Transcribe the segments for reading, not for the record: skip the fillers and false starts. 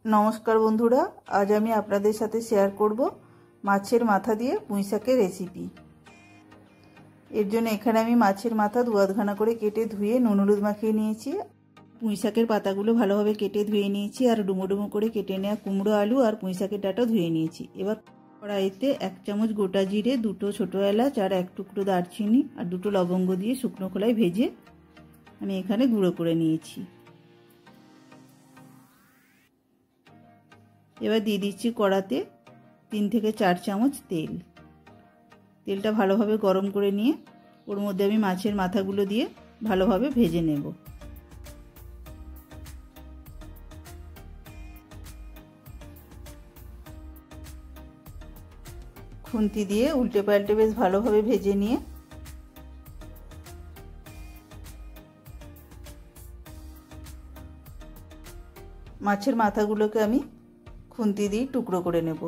नमस्कार बंधुरा, आज आमी आपनादेर साथे शेयर करब माछेर माथा दिए पुঁই শাকের रेसिपि। एर जोन्नो एखाने आमी माछेर माथा दु आधखाना करे केटे धुए नुन हलुद माखिए निয়েছি। পুঁই শাকের পাতাগুলো ভালোভাবে কেটে ধুয়ে নিয়েছি আর ডুমো ডুমো করে কেটে নেওয়া কুমড়ো আলু আর পুঁই শাকের ডাঁটা ধুয়ে নিয়েছি। এবার কড়াইতে 1 চামচ গোটা জিরে, 2টো ছোট এলাচ আর 1 টুকরো দারচিনি আর 2টো লবঙ্গ দিয়ে শুকনো খোলায় ভেজে আমি এখানে গুঁড়ো করে নিয়েছি। এবার দিয়ে দিচ্ছি কড়াতে 3 থেকে 4 চামচ তেল। তেলটা ভালোভাবে গরম করে নিয়ে ওর মধ্যে আমি মাছের মাথাগুলো দিয়ে ভালোভাবে ভেজে নেব। খুন্তি দিয়ে উল্টে পাল্টে বেশ ভালোভাবে ভেজে নিয়ে মাছের মাথাগুলোকে আমি খুন্তি দিয়ে টুকরো করে নেব।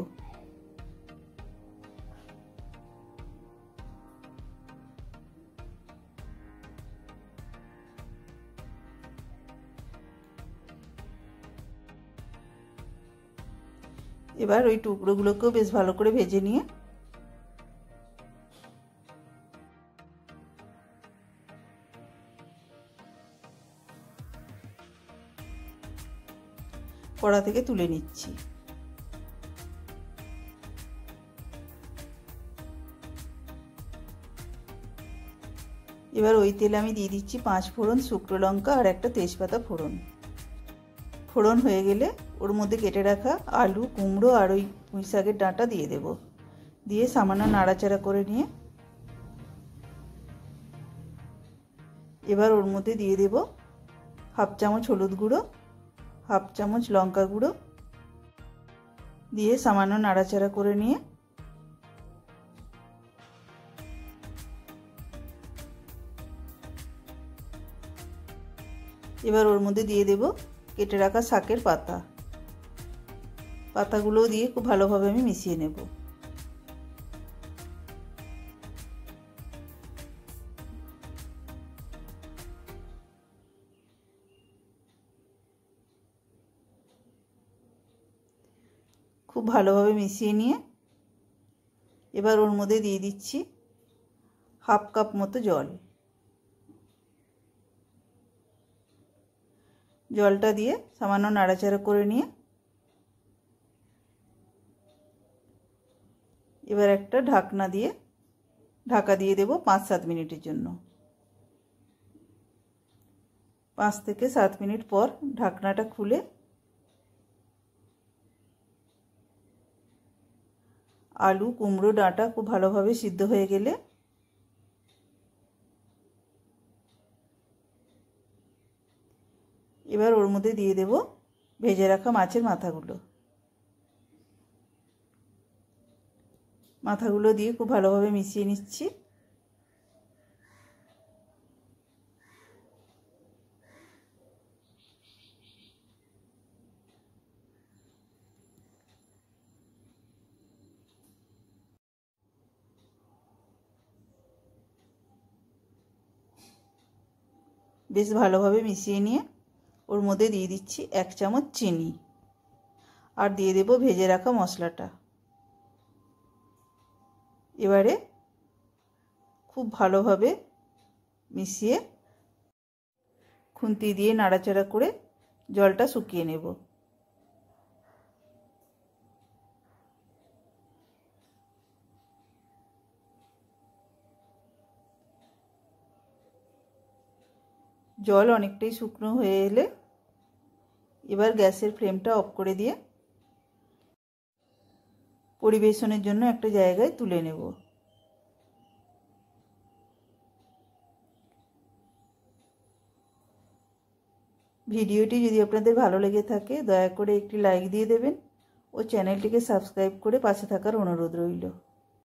এবার ওই টুকরোগুলোকেও বেশ ভালো করে ভেজে নিয়ে কড়া থেকে তুলে নিচ্ছি। এবার ওই তেলে আমি দিয়ে দিচ্ছি 5 ফোড়ন, শুকনো লঙ্কা আর একটা তেজপাতা ফোড়ন। ফোড়ন হয়ে গেলে ওর মধ্যে কেটে রাখা আলু, কুমড়ো আর ওই পুঁই শাকের ডাঁটা দিয়ে দেব। দিয়ে সামান্য নাড়াচাড়া করে নিয়ে এবার ওর মধ্যে দিয়ে দেব 1/2 চামচ হলুদ গুঁড়ো, 1/2 চামচ লঙ্কা গুঁড়ো দিয়ে সামান্য নাড়াচাড়া করে নিয়ে এবার ওর মধ্যে দিয়ে দেব কেটে রাখা শাকের পাতা। পাতাগুলো দিয়ে খুব ভালোভাবে আমি মিশিয়ে নেব। খুব ভালোভাবে মিশিয়ে নিয়ে এবার ওর মধ্যে দিয়ে দিচ্ছি 1/2 কাপ মতো জল। জলটা দিয়ে সামান্য নাড়াচাড়া করে নিয়ে এবার একটা ঢাকা দিয়ে দেব 5-7 মিনিটের জন্য। 5 থেকে 7 মিনিট পর ঢাকনাটা খুলে আলু, কুমড়ো, ডাঁটা খুব ভালোভাবে সিদ্ধ হয়ে গেলে এবার ওর মধ্যে দিয়ে দেব ভেজে রাখা মাছের মাথাগুলো। মাথাগুলো দিয়ে খুব ভালোভাবে মিশিয়ে নিচ্ছি। বেশ ভালোভাবে মিশিয়ে নিয়ে ওর মধ্যে দিয়ে দিচ্ছি 1 চামচ চিনি আর দিয়ে দেব ভেজে রাখা মশলাটা। এবারে খুব ভালোভাবে মিশিয়ে খুন্তি দিয়ে নাড়াচাড়া করে জলটা শুকিয়ে নেব। জল অনেকটাই শুকনো হয়ে এলে এবার গ্যাসের ফ্লেমটা অফ করে দিয়ে পরিবেশনের জন্য একটা জায়গায় তুলে নেব। ভিডিওটি যদি আপনাদের ভালো লেগে থাকে দয়া করে একটি লাইক দিয়ে দেবেন ও চ্যানেলটিকে সাবস্ক্রাইব করে পাশে থাকার অনুরোধ রইল।